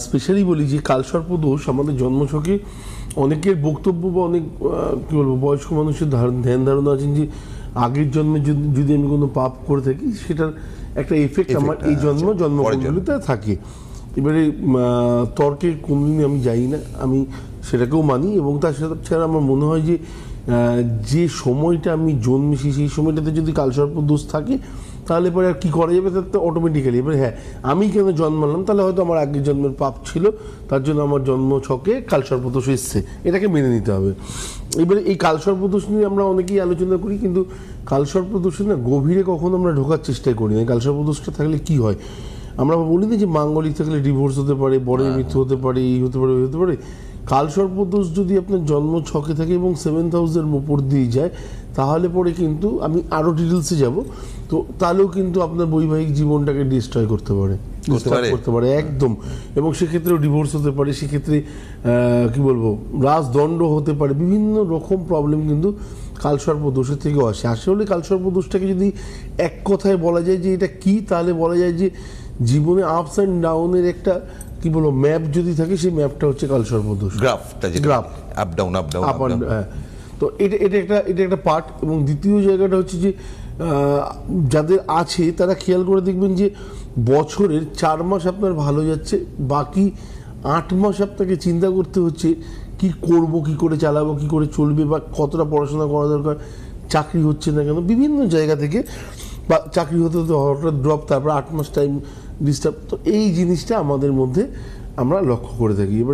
Specially বলি যে কালসর্প দোষ আমাদের জন্মছকে অনেকের বক্তব্য বা অনেক কী বলবো বয়স্ক মানুষের ধ্যান ধারণা আছেন যে আগের জন্মে যদি আমি কোনো পাপ করে থাকি সেটার একটা এফেক্ট আমার এই জন্মগুলিতে থাকে। এবারে তর্কে কোনোদিনই আমি যাই না, আমি সেটাকেও মানি এবং তার সাথে ছাড়া আমার মনে হয় যে সময়টা আমি জন্মেছি সেই সময়টাতে যদি কালসর্প দোষ থাকে তাহলে পরে আর কী করা যাবে, তার তো অটোমেটিক্যালি এবারে হ্যাঁ আমি কেন জন্মালাম, তাহলে হয়তো আমার আগের জন্মের পাপ ছিল তার জন্য আমার জন্ম ছকে কালসর্প দোষ এসছে, এটাকে মেনে নিতে হবে। এবারে এই কালসর্প দোষ নিয়ে আমরা অনেকেই আলোচনা করি, কিন্তু কালসর্প দোষে না গভীরে কখনো আমরা ঢোকার চেষ্টাই করি না। কালসর্প দোষটা থাকলে কি হয় আমরা বলি না যে মাঙ্গলিক থাকলে ডিভোর্স হতে পারে, বরের মৃত্যু হতে পারে, এই হতে পারে, ওই হতে পারে। কালসর্প দোষ যদি আপনার জন্ম ছকে থাকে এবং 7th হাউসের উপর দিয়ে যায় তাহলে পরে কিন্তু আমি আরও ডিটেলসে যাব, তো তাহলেও কিন্তু আপনার বৈবাহিক জীবনটাকে ডিস্ট্রয় করতে পারে একদম। এবং সেক্ষেত্রেও ডিভোর্স হতে পারে, সেক্ষেত্রে কি বলবো রাজদণ্ড হতে পারে, বিভিন্ন রকম প্রবলেম কিন্তু কালসর্প দোষের থেকেও আসলে কালসর্প দোষটাকে যদি এক কথায় বলা যায় যে এটা কি, তাহলে বলা যায় যে জীবনে আপস অ্যান্ড ডাউনের একটা কি বলবো ম্যাপ যদি থাকে, সেই ম্যাপটা হচ্ছে কালসর্প দোষ, গ্রাফ আপ ডাউন হ্যাঁ। তো এটা একটা পার্ট। এবং দ্বিতীয় জায়গাটা হচ্ছে যে যাদের আছে তারা খেয়াল করে দেখবেন যে বছরের 4 মাস আপনার ভালো যাচ্ছে, বাকি 8 মাস আপনাকে চিন্তা করতে হচ্ছে কি করব, কি করে চালাবো, কি করে চলবে, বা কতটা পড়াশোনা করা দরকার, চাকরি হচ্ছে না কেন, বিভিন্ন জায়গা থেকে, বা চাকরি হতে হতে হঠাৎ ড্রপ, তারপর 8 মাস টাইম ডিস্টার্ব। তো এই জিনিসটা আমাদের মধ্যে আমরা লক্ষ্য করে থাকি। এবার